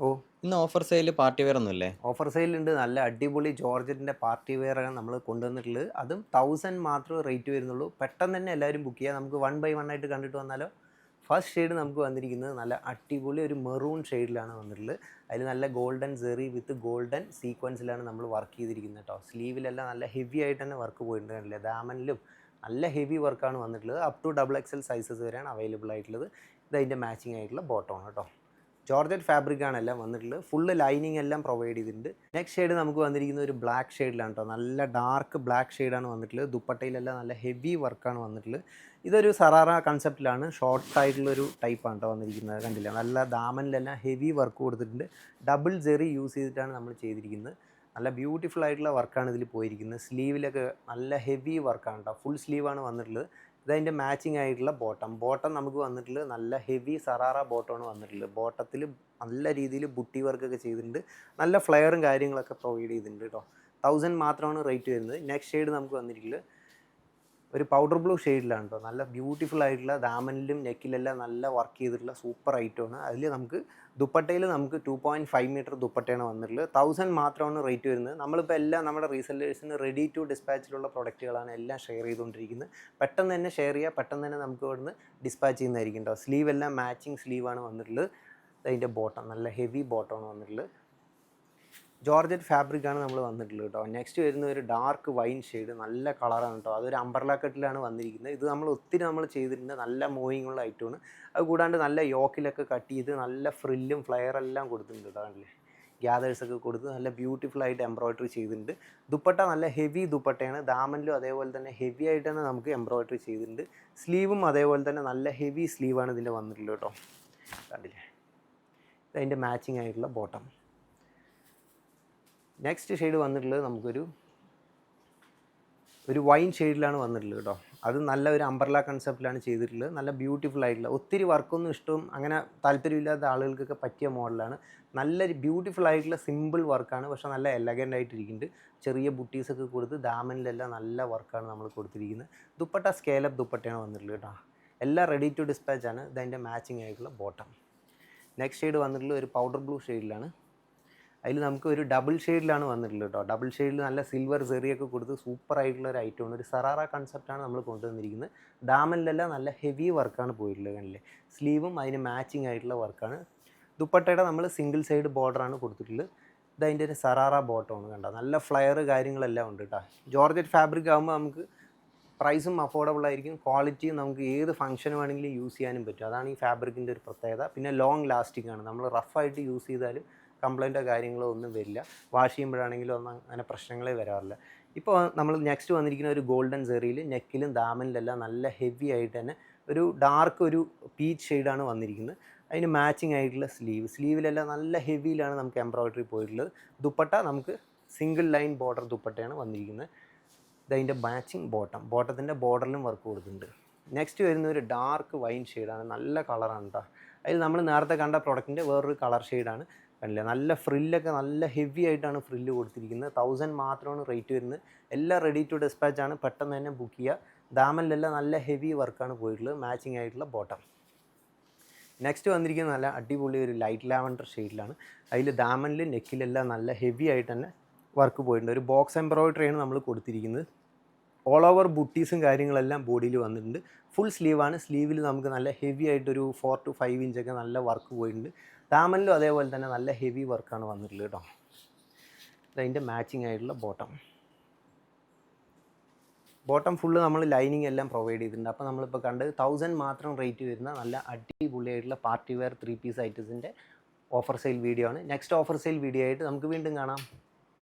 ഓ ഇന്ന് offer sale party wear ഒന്നുമില്ലേ? Offer സെയിലുണ്ട്. നല്ല അടിപൊളി ജോർജറ്റിൻ്റെ പാർട്ടി വെയറാണ് നമ്മൾ കൊണ്ടുവന്നിട്ടുള്ളത്. അതും 1000 മാത്രമേ റേറ്റ് വരുന്നുള്ളൂ. പെട്ടെന്ന് തന്നെ എല്ലാവരും ബുക്ക് ചെയ്യുക. നമുക്ക് 1 ബൈ 1 ആയിട്ട് കണ്ടിട്ട് വന്നാലോ. ഫസ്റ്റ് ഷെയ്ഡ് നമുക്ക് വന്നിരിക്കുന്നത് നല്ല അടിപൊളി ഒരു മെറൂൺ ഷെയ്ഡിലാണ് വന്നിട്ടുള്ളത്. അതിൽ നല്ല ഗോൾഡൻ സെറി വിത്ത് ഗോൾഡൻ സീക്വൻസിലാണ് നമ്മൾ വർക്ക് ചെയ്തിരിക്കുന്നത് കേട്ടോ. സ്ലീവിലെല്ലാം നല്ല ഹെവി ആയിട്ട് തന്നെ വർക്ക് പോയിട്ടുണ്ട്. കണ്ടില്ലേ, ദാമനിലും നല്ല ഹെവി വർക്കാണ് വന്നിട്ടുള്ളത്. അപ് ടു XXL സൈസസ് വരെയാണ് അവൈലബിൾ ആയിട്ടുള്ളത്. ഇത് അതിൻ്റെ മാച്ചിങ് ആയിട്ടുള്ള ബോട്ടമാണ് കേട്ടോ. ജോർജറ്റ് ഫാബ്രിക്കാണ് എല്ലാം വന്നിട്ടുള്ളത്. ഫുള്ള് ലൈനിങ് എല്ലാം പ്രൊവൈഡ് ചെയ്തിട്ടുണ്ട്. നെക്സ്റ്റ് ഷെയ്ഡ് നമുക്ക് വന്നിരിക്കുന്ന ഒരു ബ്ലാക്ക് ഷെയ്ഡിലാണ് കേട്ടോ. നല്ല ഡാർക്ക് ബ്ലാക്ക് ഷെയ്ഡാണ് വന്നിട്ടുള്ളത്. ദുപ്പട്ടയിലെല്ലാം നല്ല ഹെവി വർക്കാണ് വന്നിട്ടുള്ളത്. ഇതൊരു സറാറ കൺസെപ്റ്റിലാണ്, ഷോർട്ട് ആയിട്ടുള്ളൊരു ടൈപ്പാണ് കേട്ടോ വന്നിരിക്കുന്നത്. കണ്ടില്ല, നല്ല ദാമനിലെല്ലാം ഹെവി വർക്ക് കൊടുത്തിട്ടുണ്ട്. ഡബിൾ ജെറി യൂസ് ചെയ്തിട്ടാണ് നമ്മൾ ചെയ്തിരിക്കുന്നത്. നല്ല ബ്യൂട്ടിഫുൾ ആയിട്ടുള്ള വർക്കാണ് ഇതിൽ പോയിരിക്കുന്നത്. സ്ലീവിലൊക്കെ നല്ല ഹെവി വർക്കാണ് കേട്ടോ. ഫുൾ സ്ലീവാണ് വന്നിട്ടുള്ളത്. ഇതതിൻ്റെ മാച്ചിങ് ആയിട്ടുള്ള ബോട്ടം നമുക്ക് വന്നിട്ടുള്ളത് നല്ല ഹെവി സറാറ ബോട്ടമാണ് വന്നിട്ടുള്ളത്. ബോട്ടത്തിൽ നല്ല രീതിയിൽ ബുട്ടി വർക്കൊക്കെ ചെയ്തിട്ടുണ്ട്. നല്ല ഫ്ലെയറും കാര്യങ്ങളൊക്കെ പ്രൊവൈഡ് ചെയ്തിട്ടുണ്ട് കേട്ടോ. 1000 മാത്രമാണ് റേറ്റ് വരുന്നത്. നെക്സ്റ്റ് ഷെയ്ഡ് നമുക്ക് വന്നിട്ടുള്ളത് ഒരു പൗഡർ ബ്ലൂ ഷെയ്ഡിലാണ് കേട്ടോ. നല്ല ബ്യൂട്ടിഫുൾ ആയിട്ടുള്ള ദാമനിലും നെക്കിലെല്ലാം നല്ല വർക്ക് ചെയ്തിട്ടുള്ള സൂപ്പർ ഐറ്റമാണ്. അതിൽ നമുക്ക് ദുപ്പട്ടയിൽ നമുക്ക് 2.5 മീറ്റർ ദുപ്പട്ടയാണ് വന്നിട്ടുള്ളത്. 1000 മാത്രമാണ് റേറ്റ് വരുന്നത്. നമ്മളിപ്പോൾ എല്ലാം നമ്മുടെ റീസെല്ലേഴ്സിന് റെഡി ടു ഡിസ്പാച്ചിലുള്ള പ്രൊഡക്റ്റുകളാണ് എല്ലാം ഷെയർ ചെയ്തുകൊണ്ടിരിക്കുന്നത്. പെട്ടെന്ന് തന്നെ ഷെയർ ചെയ്യുക, പെട്ടെന്ന് തന്നെ നമുക്ക് ഇവിടുന്ന് ഡിസ്പാച്ച് ചെയ്യുന്നതായിരിക്കും കേട്ടോ. സ്ലീവ് എല്ലാം മാച്ചിങ് സ്ലീവാണ് വന്നിട്ടുള്ളത്. അതിൻ്റെ ബോട്ടം നല്ല ഹെവി ബോട്ടമാണ് വന്നിട്ടുള്ളത്. ജോർജറ്റ് ഫാബ്രിക്കാണ് നമ്മൾ വന്നിട്ടുള്ളത് കേട്ടോ. നെക്സ്റ്റ് വരുന്ന ഒരു ഡാർക്ക് വൈൻ ഷെയ്ഡ്, നല്ല കളറാണ് കേട്ടോ. അതൊരു അംബ്രല കട്ടിലാണ് വന്നിരിക്കുന്നത്. ഇത് ഒത്തിരി നമ്മൾ ചെയ്തിട്ടുണ്ട്. നല്ല മൂവിങ് ഉള്ള ഐറ്റമാണ്. അത് കൂടാണ്ട് നല്ല യോക്കിലൊക്കെ കട്ട് ചെയ്ത് നല്ല ഫ്രില്ലും ഫ്ലെയറെല്ലാം കൊടുത്തിട്ടുണ്ട് കേട്ടോ. കണ്ടില്ലേ, ഗ്യാദേഴ്സൊക്കെ കൊടുത്ത് നല്ല ബ്യൂട്ടിഫുൾ ആയിട്ട് എംബ്രോയ്ഡറി ചെയ്തിട്ടുണ്ട്. ദുപ്പട്ട നല്ല ഹെവി ദുപ്പട്ടയാണ്. ദാമനിലും അതേപോലെ തന്നെ ഹെവി ആയിട്ട് തന്നെ നമുക്ക് എംബ്രോയ്ഡറി ചെയ്തിട്ടുണ്ട്. സ്ലീവും അതേപോലെ തന്നെ നല്ല ഹെവി സ്ലീവാണ് ഇതിൻ്റെ വന്നിട്ടുള്ളത് കേട്ടോ. കണ്ടില്ലേ, ഇതിൻ്റെ മാച്ചിങ് ആയിട്ടുള്ള ബോട്ടം. നെക്സ്റ്റ് ഷെയ്ഡ് വന്നിട്ടുള്ളത് നമുക്കൊരു വൈൻ ഷെയ്ഡിലാണ് വന്നിട്ടുള്ളത് കേട്ടോ. അത് നല്ല ഒരു അംബ്രല കൺസെപ്റ്റിലാണ് ചെയ്തിട്ടുള്ളത്. നല്ല ബ്യൂട്ടിഫുൾ ആയിട്ടുള്ള, ഒത്തിരി വർക്കൊന്നും ഇഷ്ടവും അങ്ങനെ താല്പര്യമില്ലാത്ത ആളുകൾക്കൊക്കെ പറ്റിയ മോഡലാണ്. നല്ല ബ്യൂട്ടിഫുൾ ആയിട്ടുള്ള സിമ്പിൾ വർക്കാണ്, പക്ഷേ നല്ല എലഗൻ്റ് ആയിട്ടിരിക്കുന്നുണ്ട്. ചെറിയ ബുട്ടീസൊക്കെ കൊടുത്ത് ദാമനിലെല്ലാം നല്ല വർക്കാണ് നമ്മൾ കൊടുത്തിരിക്കുന്നത്. ദുപ്പട്ട സ്കേലപ്പ് ദുപ്പട്ടയാണ് വന്നിട്ടുള്ളത് കേട്ടോ. എല്ലാം റെഡി ടു ഡിസ്പാച്ച് ആണ്. ഇതതിൻ്റെ മാച്ചിങ് ആയിട്ടുള്ള ബോട്ടം. നെക്സ്റ്റ് ഷെയ്ഡ് വന്നിട്ടുള്ളത് ഒരു പൗഡർ ബ്ലൂ ഷെയ്ഡിലാണ്. അതിൽ നമുക്ക് ഒരു ഡബിൾ ഷെയ്ഡിലാണ് വന്നിട്ടുള്ളത് കേട്ടോ. ഡബിൾ ഷെയ്ഡിൽ നല്ല സിൽവർ സെറിയൊക്കെ കൊടുത്ത് സൂപ്പർ ആയിട്ടുള്ള ഒരു ഐറ്റമാണ്. ഒരു സറാറ കൺസെപ്റ്റാണ് നമ്മൾ കൊണ്ടുവന്നിരിക്കുന്നത്. ദാമനിലെല്ലാം നല്ല ഹെവി വർക്കാണ് പോയിട്ടുള്ളത്. കണ്ടില്ലേ, സ്ലീവും അതിന് മാച്ചിങ് ആയിട്ടുള്ള വർക്കാണ്. ദുപ്പട്ടയുടെ നമ്മൾ സിംഗിൾ സൈഡ് ബോർഡറാണ് കൊടുത്തിട്ടുള്ളത്. ഇതതിൻ്റെ ഒരു സറാറ ബോട്ടമാണ്. കണ്ടോ, നല്ല ഫ്ലെയർ കാര്യങ്ങളെല്ലാം ഉണ്ട് കേട്ടോ. ജോർജറ്റ് ഫാബ്രിക് ആകുമ്പോൾ നമുക്ക് പ്രൈസും അഫോർഡബിൾ ആയിരിക്കും. ക്വാളിറ്റിയും നമുക്ക് ഏത് ഫംഗ്ഷൻ വേണമെങ്കിലും യൂസ് ചെയ്യാനും പറ്റും. അതാണ് ഈ ഫാബ്രിക്കിൻ്റെ ഒരു പ്രത്യേകത. പിന്നെ ലോങ് ലാസ്റ്റിംഗ് ആണ്. നമ്മൾ റഫായിട്ട് യൂസ് ചെയ്താലും കംപ്ലൈൻറ്റോ കാര്യങ്ങളോ ഒന്നും വരില്ല. വാഷ് ചെയ്യുമ്പോഴാണെങ്കിലും ഒന്നും അങ്ങനെ പ്രശ്നങ്ങളേ വരാറില്ല. ഇപ്പോൾ നമ്മൾ നെക്സ്റ്റ് വന്നിരിക്കുന്ന ഒരു ഗോൾഡൻ സെറിയിൽ നെക്കിലും ദാമനിലെല്ലാം നല്ല ഹെവി ആയിട്ട് തന്നെ ഒരു ഡാർക്ക് ഒരു പീച്ച് ഷെയ്ഡാണ് വന്നിരിക്കുന്നത്. അതിന് മാച്ചിങ് ആയിട്ടുള്ള സ്ലീവിലെല്ലാം നല്ല ഹെവിയിലാണ് നമുക്ക് എംബ്രോയ്ഡറി പോയിട്ടുള്ളത്. ദുപ്പട്ട നമുക്ക് സിംഗിൾ ലൈൻ ബോർഡർ ദുപ്പട്ടയാണ് വന്നിരിക്കുന്നത്. ഇതതിൻ്റെ മാച്ചിങ് ബോട്ടത്തിൻ്റെ ബോർഡറിലും വർക്ക് കൊടുത്തിട്ടുണ്ട്. നെക്സ്റ്റ് വരുന്ന ഒരു ഡാർക്ക് വൈൻ ഷെയ്ഡാണ്. നല്ല കളറാണ് കേട്ടോ. അതിൽ നമ്മൾ നേരത്തെ കണ്ട പ്രൊഡക്റ്റിൻ്റെ വേറൊരു കളർ ഷെയ്ഡാണ്. കണ്ടില്ലേ, നല്ല ഫ്രില്ലൊക്കെ നല്ല ഹെവി ആയിട്ടാണ് ഫ്രില്ല് കൊടുത്തിരിക്കുന്നത്. 1000 മാത്രമാണ് റേറ്റ് വരുന്നത്. എല്ലാം റെഡി ടു ഡിസ്പാച്ച് ആണ്. പെട്ടെന്ന് തന്നെ ബുക്ക് ചെയ്യുക. ദാമനിലെല്ലാം നല്ല ഹെവി വർക്കാണ് പോയിട്ടുള്ളത്. മാച്ചിങ് ആയിട്ടുള്ള ബോട്ടം. നെക്സ്റ്റ് വന്നിരിക്കുന്നത് നല്ല അടിപൊളി ഒരു ലൈറ്റ് ലാവൻഡർ ഷെയ്ഡിലാണ്. അതിൽ ദാമനിൽ നെക്കിലെല്ലാം നല്ല ഹെവി ആയിട്ട് തന്നെ വർക്ക് പോയിട്ടുണ്ട്. ഒരു ബോക്സ് എംബ്രോയ്ഡറിയാണ് നമ്മൾ കൊടുത്തിരിക്കുന്നത്. ഓൾ ഓവർ ബുട്ടീസും കാര്യങ്ങളെല്ലാം ബോഡിയിൽ വന്നിട്ടുണ്ട്. ഫുൾ സ്ലീവാണ്. സ്ലീവിൽ നമുക്ക് നല്ല ഹെവി ആയിട്ടൊരു 4 to 5 ഇഞ്ചൊക്കെ നല്ല വർക്ക് പോയിട്ടുണ്ട്. ദാമനിലും അതേപോലെ തന്നെ നല്ല ഹെവി വർക്കാണ് വന്നിട്ടുള്ളത് കേട്ടോ. ഇതിൻ്റെ മാച്ചിങ് ആയിട്ടുള്ള ബോട്ടം ഫുള്ള് നമ്മൾ ലൈനിങ് എല്ലാം പ്രൊവൈഡ് ചെയ്തിട്ടുണ്ട്. അപ്പോൾ നമ്മളിപ്പോൾ കണ്ടത് 1000 മാത്രം റേറ്റ് വരുന്ന നല്ല അടിപൊളിയായിട്ടുള്ള പാർട്ടി വെയർ 3 പീസ് ഐറ്റംസിൻ്റെ ഓഫർ സെയിൽ വീഡിയോ ആണ്. നെക്സ്റ്റ് ഓഫർ സെയിൽ വീഡിയോ ആയിട്ട് നമുക്ക് വീണ്ടും കാണാം.